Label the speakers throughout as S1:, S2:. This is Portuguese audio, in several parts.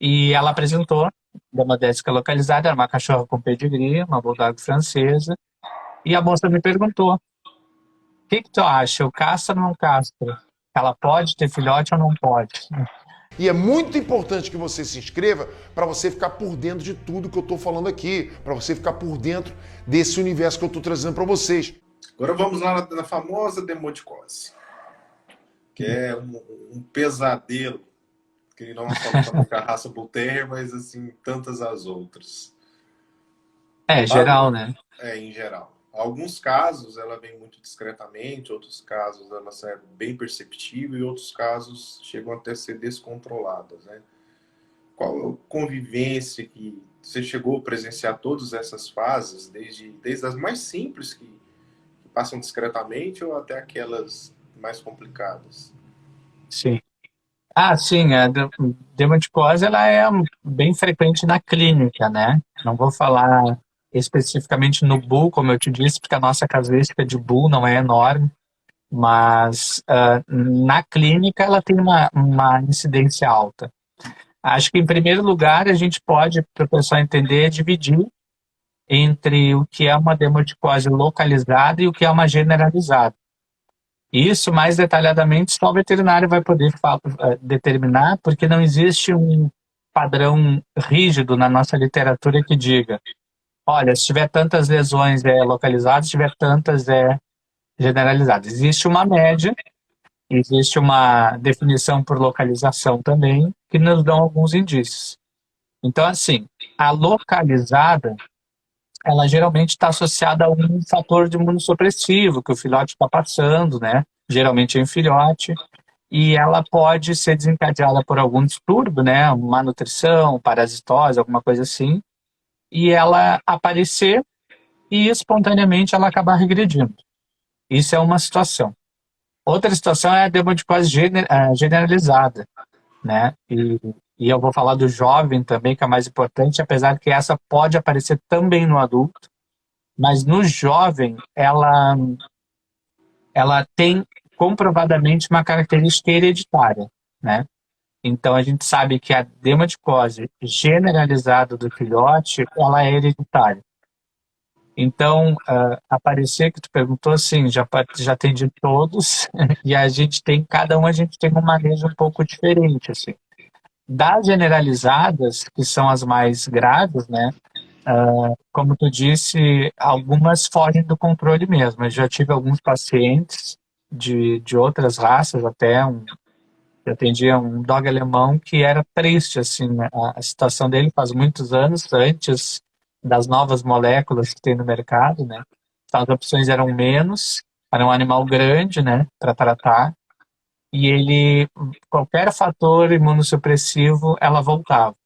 S1: E ela apresentou demodésica localizada, era uma cachorra com pedigree, uma bulldog francesa. E a moça me perguntou: o que que tu acha? Eu castro ou não castro? Ela pode ter filhote ou não pode?
S2: E é muito importante que você se inscreva para você ficar por dentro de tudo que eu estou falando aqui, para você ficar por dentro desse universo que eu estou trazendo para vocês.
S3: Agora vamos lá na famosa demodicose, que é um pesadelo, que não só com a raça Bull Terrier, mas assim, tantas as outras.
S1: É, geral, né?
S3: Em geral. Alguns casos ela vem muito discretamente, outros casos ela é bem perceptível e outros casos chegam até a ser descontroladas, né? Qual a convivência que você chegou a presenciar todas essas fases, desde as mais simples que passam discretamente ou até aquelas mais complicadas?
S1: Sim. Ah, sim, a dermatose ela é bem frequente na clínica, né? Não vou falar especificamente no bull, como eu te disse, porque a nossa casuística de bull não é enorme, mas na clínica ela tem uma incidência alta. Acho que, em primeiro lugar, a gente pode, para o pessoal entender, dividir entre o que é uma dermatose localizada e o que é uma generalizada. Isso, mais detalhadamente, só o veterinário vai poder determinar, porque não existe um padrão rígido na nossa literatura que diga, olha, se tiver tantas lesões é localizado, se tiver tantas é generalizado. Existe uma média, existe uma definição por localização também, que nos dão alguns indícios. Então, assim, a localizada, ela geralmente está associada a um fator de imunossupressivo que o filhote está passando, né? Geralmente é em filhote, e ela pode ser desencadeada por algum distúrbio, né? Má nutrição, parasitose, alguma coisa assim, e ela aparecer e espontaneamente ela acabar regredindo. Isso é uma situação. Outra situação é a dermatose generalizada, né? E eu vou falar do jovem também, que é mais importante, apesar que essa pode aparecer também no adulto, mas no jovem ela tem comprovadamente uma característica hereditária, né? Então a gente sabe que a dermaticose generalizada do filhote, ela é hereditária. Então, aparecer que tu perguntou, assim, já tem de todos, e a gente tem, cada um a gente tem um manejo um pouco diferente, assim. Das generalizadas, que são as mais graves, né? Como tu disse, algumas fogem do controle mesmo. Eu já tive alguns pacientes de outras raças, até eu atendia um dog alemão que era triste, assim, né? A situação dele faz muitos anos, antes das novas moléculas que tem no mercado, né? Então, as opções eram menos, era um animal grande, né, para tratar, e ele, qualquer fator imunossupressivo, ela voltava.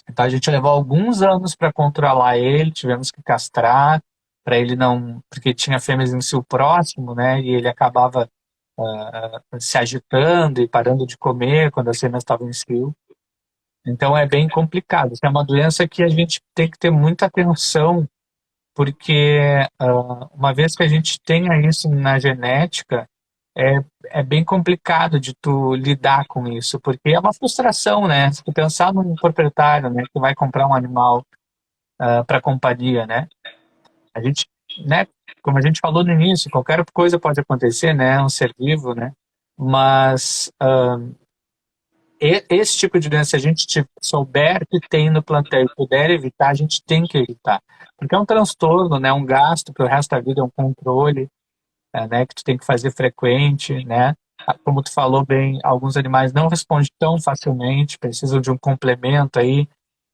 S1: Então a gente levou alguns anos para controlar ele, tivemos que castrar para ele não, porque tinha fêmeas em cio próximo, né? E ele acabava se agitando e parando de comer quando as fêmeas estavam em cio. Então é bem complicado. É uma doença que a gente tem que ter muita atenção, porque uma vez que a gente tenha isso na genética, é, é bem complicado de tu lidar com isso, porque é uma frustração, né? Se tu pensar num proprietário, né, que vai comprar um animal para companhia, né? A gente, né, como a gente falou no início, qualquer coisa pode acontecer, né? É um ser vivo, né? Mas esse tipo de doença, se a gente souber que tem no plantel e puder evitar, a gente tem que evitar. Porque é um transtorno, né? Um gasto para o resto da vida, é um controle, né? Que tu tem que fazer frequente, né? Como tu falou bem, alguns animais não respondem tão facilmente, precisam de um complemento aí.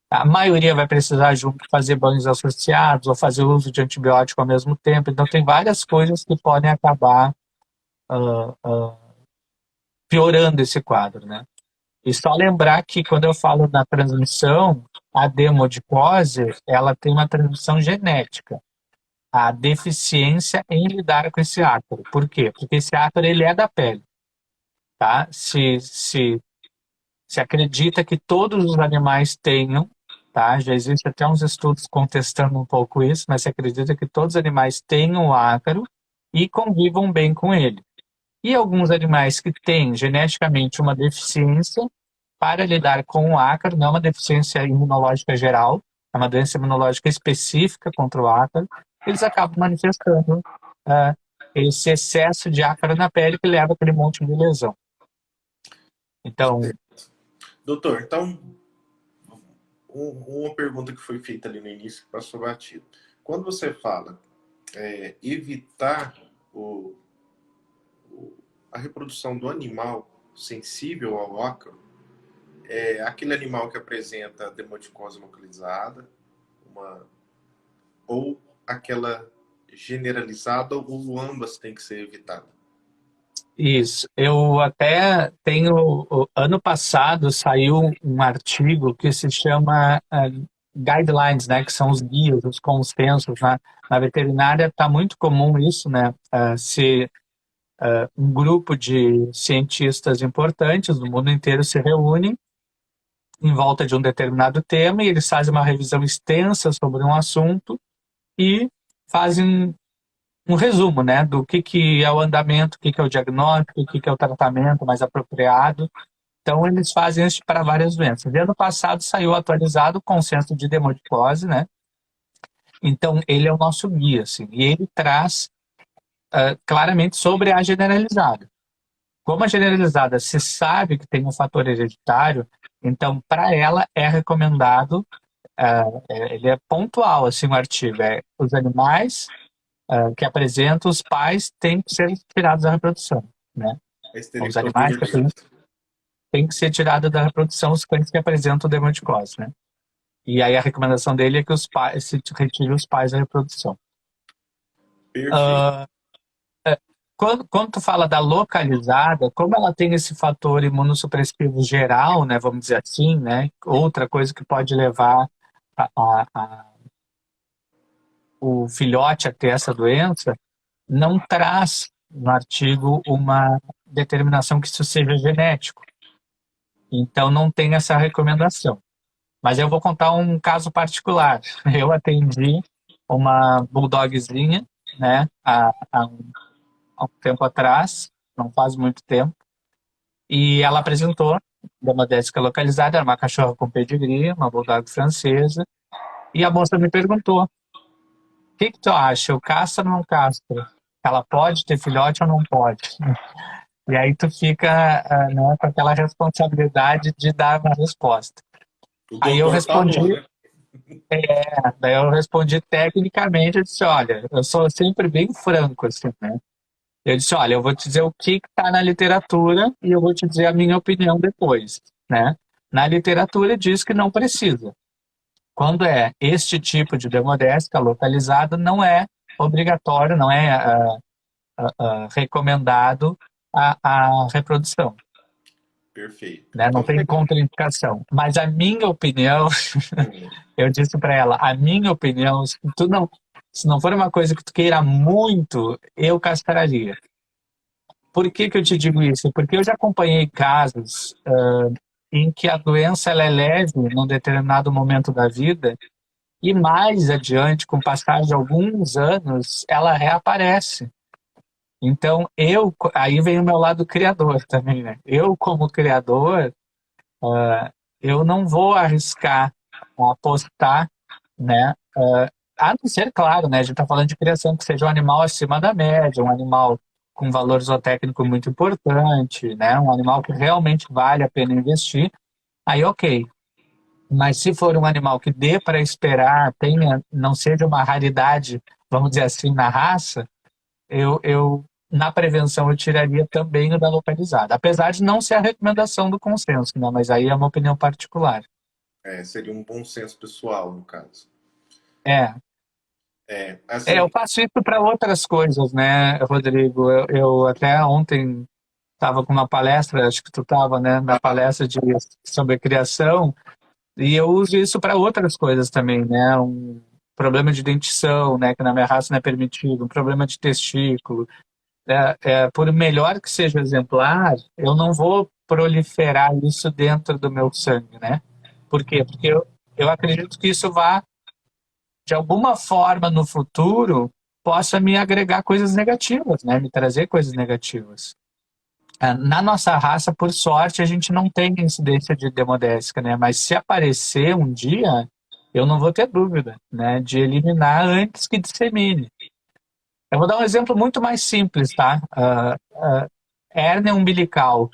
S1: A maioria vai precisar junto fazer banhos associados ou fazer uso de antibiótico ao mesmo tempo. Então, tem várias coisas que podem acabar piorando esse quadro, né? E só lembrar que quando eu falo da transmissão, a demodicose, ela tem uma transmissão genética. A deficiência em lidar com esse ácaro. Por quê? Porque esse ácaro, ele é da pele, tá? Se acredita que todos os animais tenham, tá? Já existe até uns estudos contestando um pouco isso, mas se acredita que todos os animais tenham o ácaro e convivam bem com ele. E alguns animais que têm geneticamente uma deficiência, para lidar com o ácaro, não é uma deficiência imunológica geral, é uma doença imunológica específica contra o ácaro, eles acabam manifestando esse excesso de ácaro na pele que leva a aquele monte de lesão. Então,
S3: doutor, então, uma pergunta que foi feita ali no início que passou batido. Quando você fala evitar a reprodução do animal sensível ao ácaro, aquele animal que apresenta dermaticose localizada, ou aquela generalizada, ou ambas têm que ser evitadas?
S1: isso. Eu até tenho... Ano passado saiu um artigo que se chama guidelines, né, que são os guias, os consensos. Na veterinária está muito comum isso, né, se um grupo de cientistas importantes do mundo inteiro se reúne em volta de um determinado tema e eles fazem uma revisão extensa sobre um assunto e fazem um resumo, né, do que é o andamento, o que é o diagnóstico, o que é o tratamento mais apropriado. Então, eles fazem isso para várias doenças. E ano passado saiu atualizado o consenso de dermaticose, né? Então, ele é o nosso guia, assim, e ele traz claramente sobre a generalizada. Como a generalizada se sabe que tem um fator hereditário, então, para ela é recomendado, ele é pontual, assim, o artigo, os animais que apresentam, os pais têm que ser tirados da reprodução, né? Os animais que têm que ser tirados da reprodução, os cães que apresentam dermaticose, né? E aí a recomendação dele é que os pais se retirem os pais da reprodução.
S3: Perfeito.
S1: Quando tu fala da localizada, como ela tem esse fator imunossupressivo geral, né, vamos dizer assim, né, outra coisa que pode levar o filhote a ter essa doença, não traz no artigo uma determinação que isso seja genético. Então não tem essa recomendação. Mas eu vou contar um caso particular. Eu atendi uma bulldogzinha, né, há um tempo atrás, não faz muito tempo, e ela apresentou dermatose localizada, era uma cachorra com pedigree, uma bulldog francesa, e a moça me perguntou: o que tu acha, eu castro ou não castro? Ela pode ter filhote ou não pode? E aí tu fica né, com aquela responsabilidade de dar uma resposta. Aí eu respondi,
S3: falou, né?
S1: daí eu respondi tecnicamente, eu disse, olha, eu sou sempre bem franco, assim, né? Eu disse, olha, eu vou te dizer o que está na literatura e eu vou te dizer a minha opinião depois, né? Na literatura diz que não precisa. Quando é este tipo de demodésica localizada, não é obrigatório, não é recomendado a reprodução.
S3: Perfeito.
S1: Né? Não tem contraindicação. Mas a minha opinião, eu disse para ela, a minha opinião, se não for uma coisa que tu queira muito, eu castraria. Por que eu te digo isso? Porque eu já acompanhei casos em que a doença ela é leve num determinado momento da vida e mais adiante, com o passar de alguns anos, ela reaparece. Então, aí vem o meu lado criador também, né? Eu, como criador, eu não vou arriscar apostar, né? A não ser, claro, né? A gente está falando de criação que seja um animal acima da média, um animal com valor zootécnico muito importante, né? Um animal que realmente vale a pena investir, aí ok. Mas se for um animal que dê para esperar, não seja uma raridade, vamos dizer assim, na raça, na prevenção eu tiraria também o da localizada. Apesar de não ser a recomendação do consenso, né? Mas aí é uma opinião particular.
S3: Seria um bom senso pessoal, no caso.
S1: Assim, eu faço isso para outras coisas, né, Rodrigo? Eu até ontem estava com uma palestra, acho que tu estava, né, na palestra sobre criação, e eu uso isso para outras coisas também, né? Um problema de dentição, né, que na minha raça não é permitido, um problema de testículo. Por melhor que seja o exemplar, eu não vou proliferar isso dentro do meu sangue, né? Por quê? Porque eu acredito que isso vá, de alguma forma, no futuro, possa me agregar coisas negativas, né? Me trazer coisas negativas. Na nossa raça, por sorte, a gente não tem incidência de demodésica, né? Mas se aparecer um dia, eu não vou ter dúvida, né? De eliminar antes que dissemine. Eu vou dar um exemplo muito mais simples, tá? Hérnia umbilical.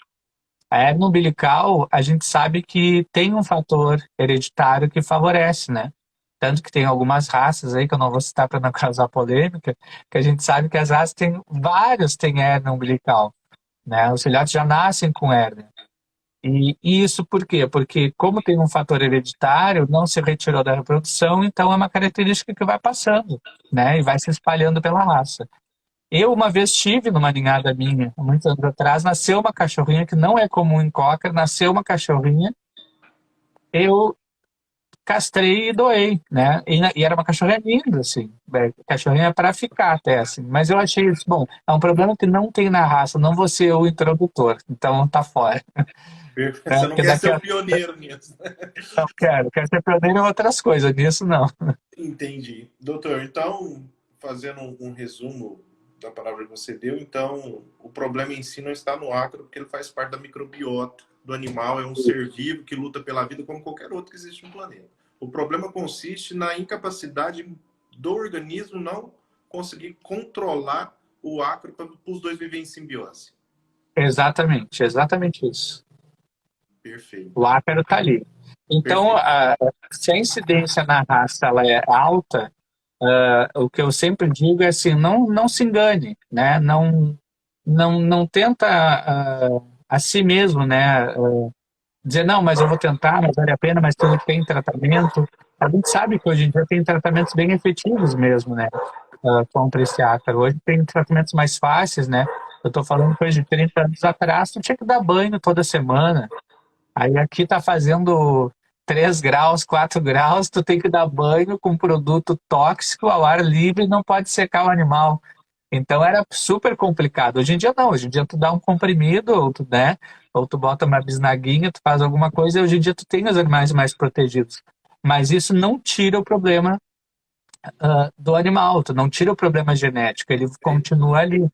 S1: A hernia umbilical, a gente sabe que tem um fator hereditário que favorece, né? Tanto que tem algumas raças aí, que eu não vou citar para não causar polêmica, que a gente sabe que as raças têm, vários têm hernia umbilical, né? Os filhotes já nascem com hérnia. E isso por quê? Porque como tem um fator hereditário, não se retirou da reprodução, então é uma característica que vai passando, né? E vai se espalhando pela raça. Eu uma vez tive numa ninhada minha, há muitos anos atrás, nasceu uma cachorrinha que não é comum em cocker, nasceu uma cachorrinha, eu castrei e doei, né? E era uma cachorrinha linda, assim, cachorrinha para ficar até, assim. Mas eu achei isso, bom, é um problema que não tem na raça, não vou ser o introdutor, então tá fora.
S3: Você não
S1: Porque
S3: quer
S1: daqui
S3: ser
S1: a
S3: o pioneiro nisso.
S1: não quero ser pioneiro em outras coisas, nisso não.
S3: Entendi. Doutor, então, fazendo um resumo da palavra que você deu, então, o problema em si não está no ácaro, porque ele faz parte da microbiota do animal, é um ser vivo que luta pela vida como qualquer outro que existe no planeta. O problema consiste na incapacidade do organismo não conseguir controlar o ácaro para os dois viverem em simbiose.
S1: Exatamente isso.
S3: Perfeito.
S1: O ácaro tá ali. Então,
S3: Perfeito.
S1: se a incidência na raça ela é alta, o que eu sempre digo é assim, não se engane, né? Não tenta a si mesmo, né? Dizer, não, mas eu vou tentar, mas vale a pena, mas tem tratamento. A gente sabe que hoje em dia tem tratamentos bem efetivos mesmo, né? Contra esse ácaro. Hoje tem tratamentos mais fáceis, né? Eu estou falando coisa de 30 anos atrás, tu tinha que dar banho toda semana. Aí aqui tá fazendo 3 graus, 4 graus, tu tem que dar banho com produto tóxico ao ar livre e não pode secar o animal. Então era super complicado. Hoje em dia não, hoje em dia tu dá um comprimido, ou tu bota uma bisnaguinha, tu faz alguma coisa, e hoje em dia tu tem os animais mais protegidos. Mas isso não tira o problema do animal, tu não tira o problema genético, ele continua ali.